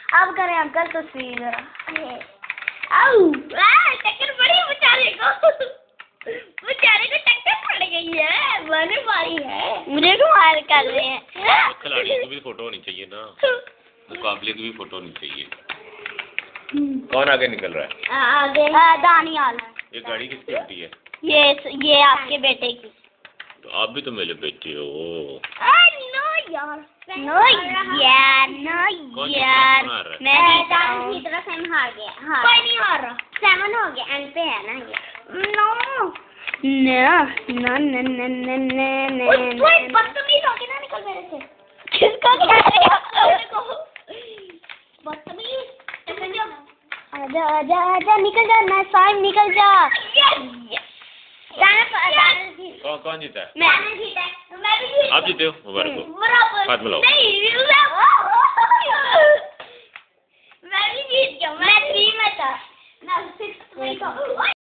अब करें अंकल तस्वीर जरा। टक्कर पड़ी बेचारे को टक्कर पड़ गई है, मैंने मारी है। मुझे भी मार कर रहे हैं। खिलाड़ी की भी फोटो होनी चाहिए ना, मुकाबले की भी फोटो होनी चाहिए। कौन आगे निकल रहा है? आगे दानियाल। ये गाड़ी किसकी होती है? ये आपके बेटे की। तो आप भी तो मेरे बेटे हो। नो यार मैं की तरफ से हार गया। कोई नहीं हार रहा, 7 हो गया, एंड पे है ना ये। नो बदतमीज हो के ना निकल मेरे से। किसको कह रहे हो? बदतमीज। आजा आजा आजा निकल जा ना, साइम निकल जा। कौन जीता है? मैंने जीता है। मैं भी जीता। आप जीते हो, मुबारक हो। हाथ मिलाओ। नहीं मैं भी जीत गया। मैं 3 में था, मैं 6 में था।